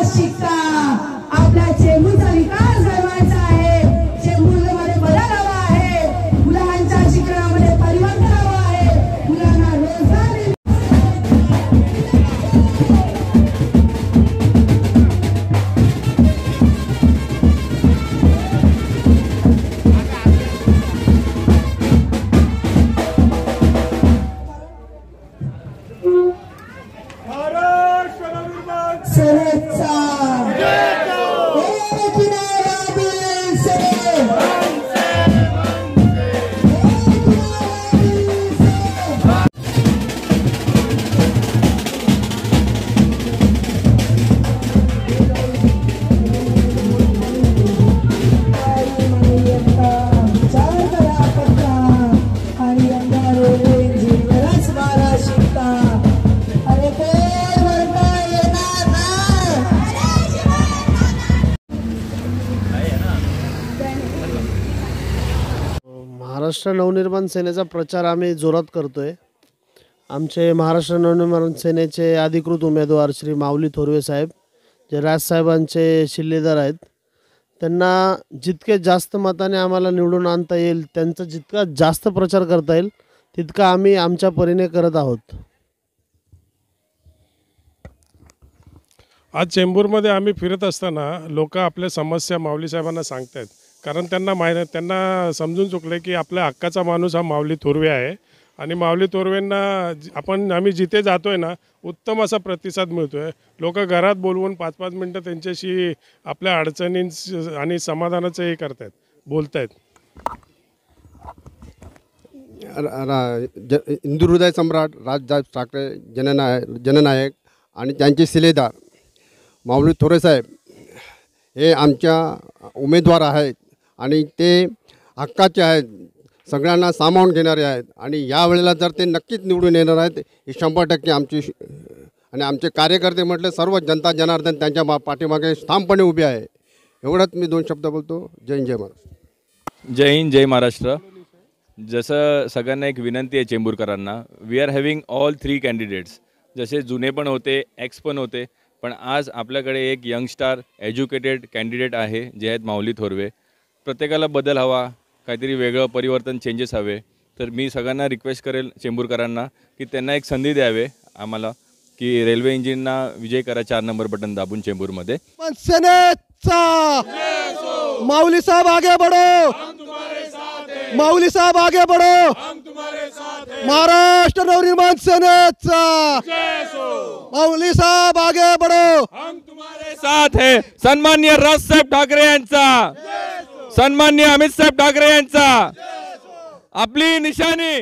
शिकता आपल्या चेंबूरचा विकास घडवायचा आहे। चेंबूरमध्ये बदल हवा आहे, मुलांच्या शिक्षणामध्ये परिवर्तन हवं आहे, मुलांना रोजगार महाराष्ट्र नवनिर्माण सेनेचा प्रचार आम्ही जोरात करतोय। आमचे महाराष्ट्र नवनिर्माण सेनेचे अधिकृत उमेदवार श्री माऊली थोरवे साहेब, जे राजसाहेबांचे शिल्लेदार आहेत, त्यांना जितके जास्त मताने आम्हाला निवडून आणता येईल, त्यांचा जितका जास्त प्रचार करता येईल तितका आम्ही आमच्या परीने करत आहोत। आज चेंबूरमध्ये आम्ही फिरत असताना लोक आपल्या समस्या माऊली साहेबांना सांगतात, कारण त्यांना समजून चुकले की आपल्या हक्काचा माणूस हा माऊली थोरवे आहे आणि माऊली थोरवेंना आम्ही जिथे जातोय ना उत्तम असा प्रतिसाद मिळतोय। लोक घरात बोलवून 5-5 मिनटं त्यांच्याशी आपल्या अडचणी आणि समाधानाचं हे करतात, बोलतायत। हिंदू हृदय सम्राट राज ठाकरे जननायक आणि त्यांचे शिलेदार माऊली थोरवे साहेब हे आमच्या उमेदवार आहेत आणि ते हक्काचे आहेत, सगळ्यांना सामावून घेणारे आहेत आणि यावेळेला जर ते नक्कीच निवडून येणार आहेत ही 100% आमची आणि आमचे कार्यकर्ते म्हटले सर्व जनता जनार्दन त्यांच्या पाठीमागे ठामपणे उभे आहे। एवढंच मी 2 शब्द बोलतो। जय हिंद, जय महाराष्ट्र। जय हिंद, जय महाराष्ट्र। जसं सगळ्यांना एक विनंती आहे चेंबूरकरांना, we are having all 3 candidates. जसे जुने पण होते, एक्स पण होते, पण आज आपल्याकडे एक यंगस्टार एज्युकेटेड कॅन्डिडेट आहे जे आहेत माऊली थोरवे। प्रत्येकाला बदल हवा, काहीतरी वेगळं परिवर्तन, चेंजेस हवे, तर मी सगळ्यांना रिक्वेस्ट करेल चेंबूरकरांना की त्यांना एक संधी द्यावे आम्हाला, की रेल्वे इंजिनना विजय करा, 4 नंबर बटन दाबून चेंबूरमध्ये। माऊली साहब आगे बढ़ो, माऊली साहब आगे बढ़ो, महाराष्ट्र नवनिर्माण सेनेचा माऊली साहब आगे बढ़ो, हम तुम्हारे साथ है। सन्माननीय राजसाहेब ठाकरे यांचा, सन्माननीय अमित साहेब ठाकरे यांचा, आपली निशाणी